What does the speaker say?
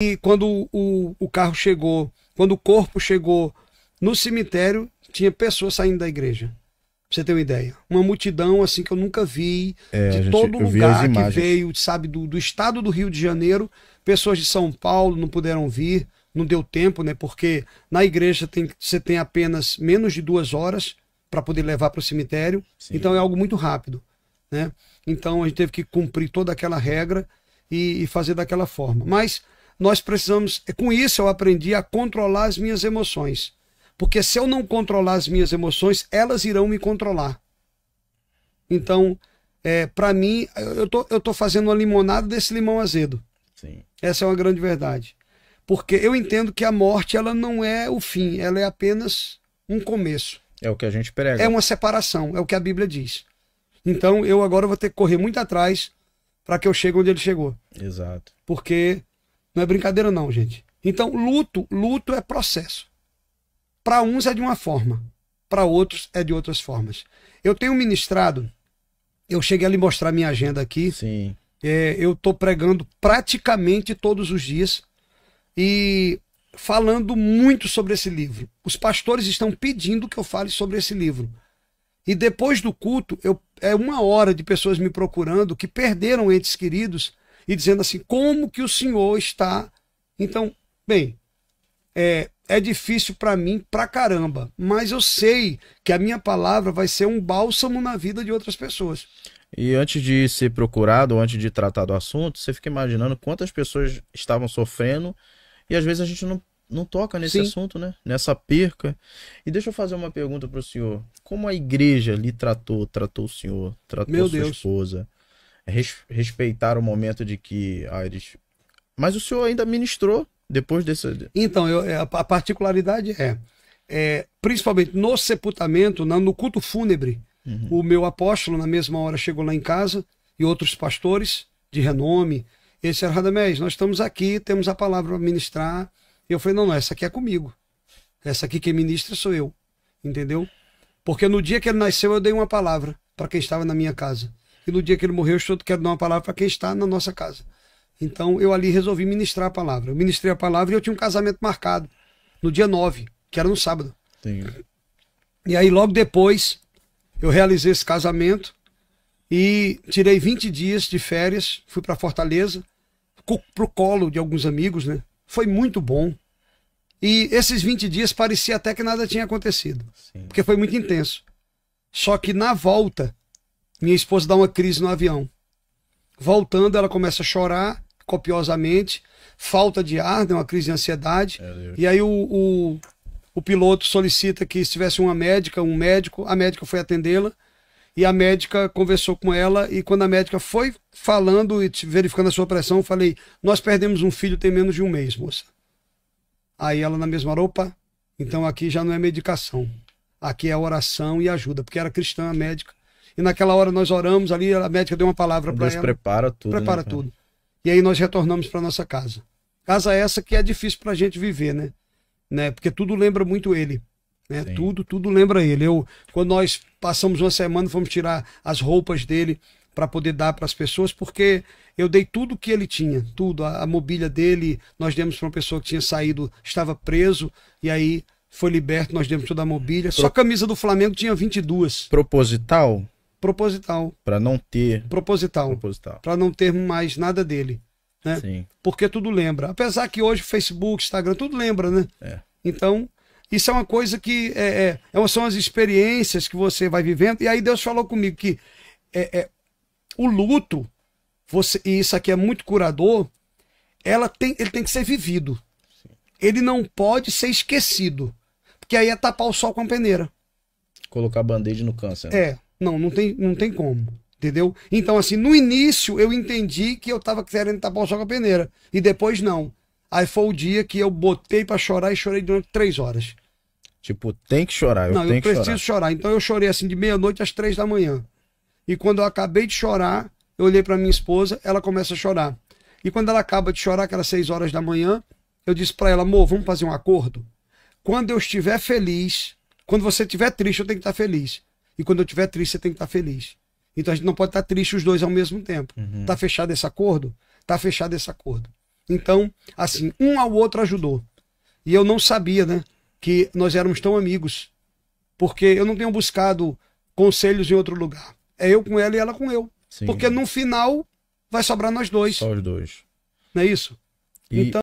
E quando o carro chegou, quando o corpo chegou no cemitério, tinha pessoas saindo da igreja. Pra você ter uma ideia. Uma multidão assim que eu nunca vi, de todo lugar que veio, sabe, do estado do Rio de Janeiro. Pessoas de São Paulo não puderam vir, não deu tempo, né? Porque na igreja você tem apenas menos de 2 horas para poder levar para o cemitério. Sim. Então é algo muito rápido, né? Então a gente teve que cumprir toda aquela regra e fazer daquela forma. Mas nós precisamos, com isso eu aprendi a controlar as minhas emoções. Porque se eu não controlar as minhas emoções, elas irão me controlar. Então, para mim, eu tô fazendo uma limonada desse limão azedo. Sim. Essa é uma grande verdade. Porque eu entendo que a morte, ela não é o fim, ela é apenas um começo. É o que a gente prega. É uma separação, é o que a Bíblia diz. Então, eu agora vou ter que correr muito atrás para que eu chegue onde ele chegou. Exato. Porque não é brincadeira não, gente. Então, luto é processo. Para uns é de uma forma, para outros é de outras formas. Eu tenho ministrado, eu cheguei a lhe mostrar minha agenda aqui. Sim. Eu estou pregando praticamente todos os dias e falando muito sobre esse livro. Os pastores estão pedindo que eu fale sobre esse livro. E depois do culto, é 1 hora de pessoas me procurando que perderam entes queridos e dizendo assim, como que o senhor está? Então, bem, é difícil para mim pra caramba, mas eu sei que a minha palavra vai ser um bálsamo na vida de outras pessoas. E antes de ser procurado, ou antes de tratar do assunto, você fica imaginando quantas pessoas estavam sofrendo e às vezes a gente não toca nesse assunto, né? Nessa perca. E deixa eu fazer uma pergunta para o senhor. Como a igreja lhe tratou o senhor, tratou sua esposa? Respeitar o momento de que... Mas o senhor ainda ministrou depois desse... Então, a particularidade principalmente no sepultamento, no culto fúnebre, o meu apóstolo na mesma hora chegou lá em casa e outros pastores de renome. Esse era Radamés, nós estamos aqui, temos a palavra para ministrar. E eu falei, não, essa aqui é comigo. Essa aqui quem ministra sou eu. Entendeu? Porque no dia que ele nasceu eu dei uma palavra para quem estava na minha casa. E no dia que ele morreu eu quero dar uma palavra para quem está na nossa casa. Então eu ali resolvi ministrar a palavra. Eu ministrei a palavra e eu tinha um casamento marcado no dia 9, que era no sábado. Sim. E aí logo depois eu realizei esse casamento e tirei 20 dias de férias, fui para Fortaleza, pro colo de alguns amigos, né? Foi muito bom. E esses 20 dias parecia até que nada tinha acontecido. Sim. Porque foi muito intenso. Só que na volta, minha esposa dá uma crise no avião. Voltando, ela começa a chorar copiosamente, falta de ar, uma crise de ansiedade. E aí o piloto solicita que se tivesse um médico, a médica foi atendê-la e a médica conversou com ela e quando a médica foi falando e verificando a sua pressão, eu falei, nós perdemos um filho tem menos de 1 mês, moça. Aí ela na mesma hora, opa, então aqui já não é medicação, aqui é oração e ajuda, porque era cristã a médica. E naquela hora nós oramos ali, a médica deu uma palavra para ela. Deus prepara tudo. Prepara tudo. E aí nós retornamos para nossa casa. Casa essa que é difícil para a gente viver, né? Porque tudo lembra muito ele. Né? Tudo lembra ele. Quando nós passamos uma semana, fomos tirar as roupas dele para poder dar para as pessoas, porque eu dei tudo que ele tinha, tudo. A mobília dele, nós demos para uma pessoa que tinha saído, estava preso, e aí foi liberto, nós demos toda a mobília. Só a camisa do Flamengo tinha 22. Proposital? Proposital. Para não ter... Proposital. Para não ter mais nada dele. Né? Sim. Porque tudo lembra. Apesar que hoje Facebook, Instagram, tudo lembra, né? Então, isso é uma coisa que são as experiências que você vai vivendo. E aí Deus falou comigo que o luto, e isso aqui é muito curador, ele tem que ser vivido. Sim. Ele não pode ser esquecido. Porque aí é tapar o sol com a peneira. Colocar band-aid no câncer. Né? Não tem como, entendeu? Então, assim, no início eu entendi que eu tava querendo tapar o sol com a peneira, e depois não. Aí foi o dia que eu botei pra chorar e chorei durante 3 horas. Tipo, tem que chorar, eu preciso chorar. Então eu chorei assim de meia-noite às 3 da manhã. E quando eu acabei de chorar, eu olhei pra minha esposa, ela começa a chorar. E quando ela acaba de chorar, aquelas 6 horas da manhã, eu disse pra ela, amor, vamos fazer um acordo? Quando eu estiver feliz, quando você estiver triste, eu tenho que estar feliz. E quando eu estiver triste, você tem que estar feliz. Então a gente não pode estar triste os dois ao mesmo tempo. Tá fechado esse acordo? Tá fechado esse acordo. Então, assim, um ao outro ajudou. E eu não sabia, né, que nós éramos tão amigos, porque eu não tenho buscado conselhos em outro lugar. É eu com ela e ela com eu. Sim. Porque no final vai sobrar nós dois. Só os dois. Não é isso? E... Então